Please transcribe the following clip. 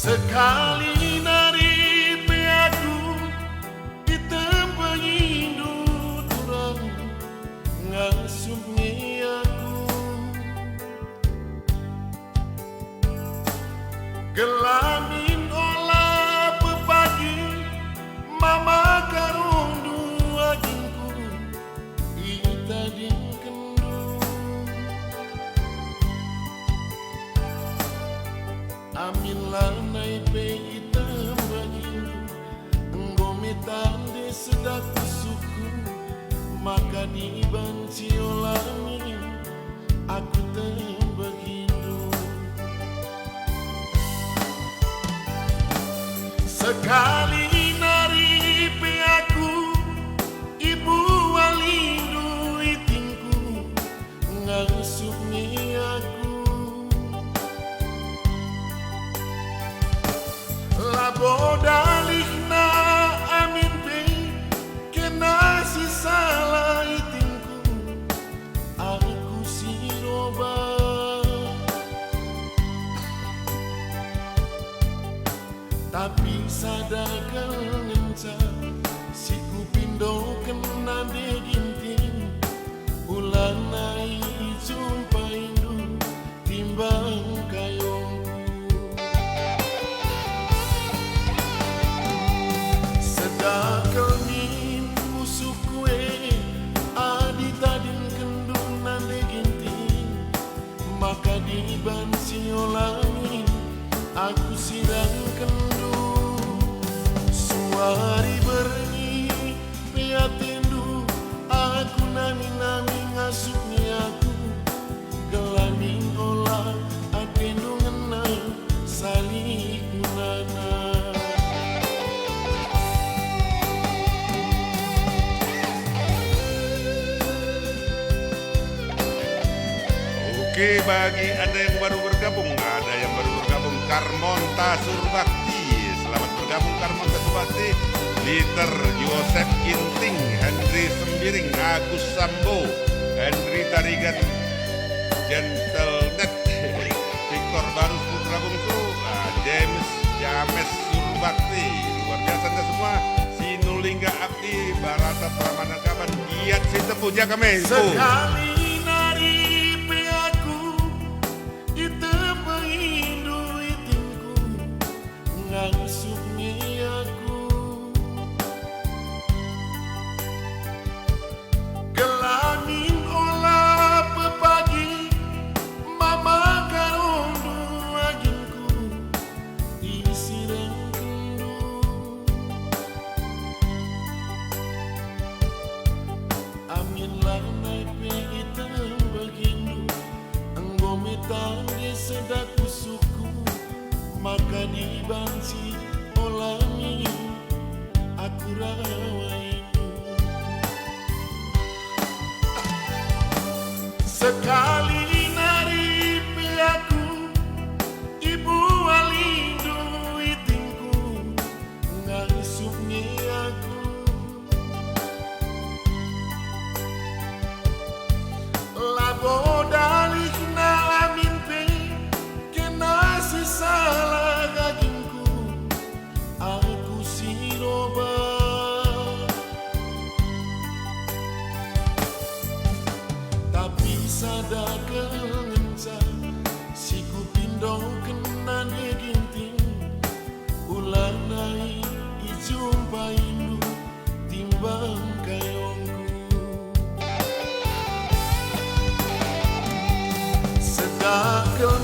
Sekali nari peaku ditempangi turang ngasupnya aku gelamin olah pepagi mama karung dua jingku ita dingkendu amin lanai pe ita bagindu enggometan de sedak suku maka dibanci olami aku terbegindu sekali nari peaku ibu walindu itingku ngasupnya aku labo dalihna amin pe kena si salah itingku aku siroba tapi sadakan ngenca si kupindo kena de ginting ulan nai jumpa indu timbang kayongku sedakal min musuh kue adi tadin kendung nande ginting maka dibansi olangin aku sidang kendu suari berni piatendu aku nami ngasupnya aku gelamin olah atendu ngena salikunana Oke, bagi Anda yang baru bergabung, Karmonta Surbakti. Selamat bergabung Karmonta Surbakti. Liter Yosef Ginting, Henry Sembiring, Agus Sambo, Henry Tarigan, Gentlenet, Victor Barus Putra Bungsu, James Surbakti. Luar biasa Anda semua. Sinulingga Abdi, Barata Pramana Kaban, Giat Sitepu Jaga Menko. sekali nari peaku ditempangi itingku ngasupnya aku gelamin olah pepagi mama karung dua jingku isi kendu amin lanai pe ita bagindu enggometan de sedak suku maka dibanci olami aku rawaindu sekali nari peaku ibu walindu itingku ngasupnya aku labo dalihna amin pe kena si salah gagingku aku siroba tapi sadakan ngenca si kupindo kena de ginting ulan nai ijumpa indu timbang kayongku sedakal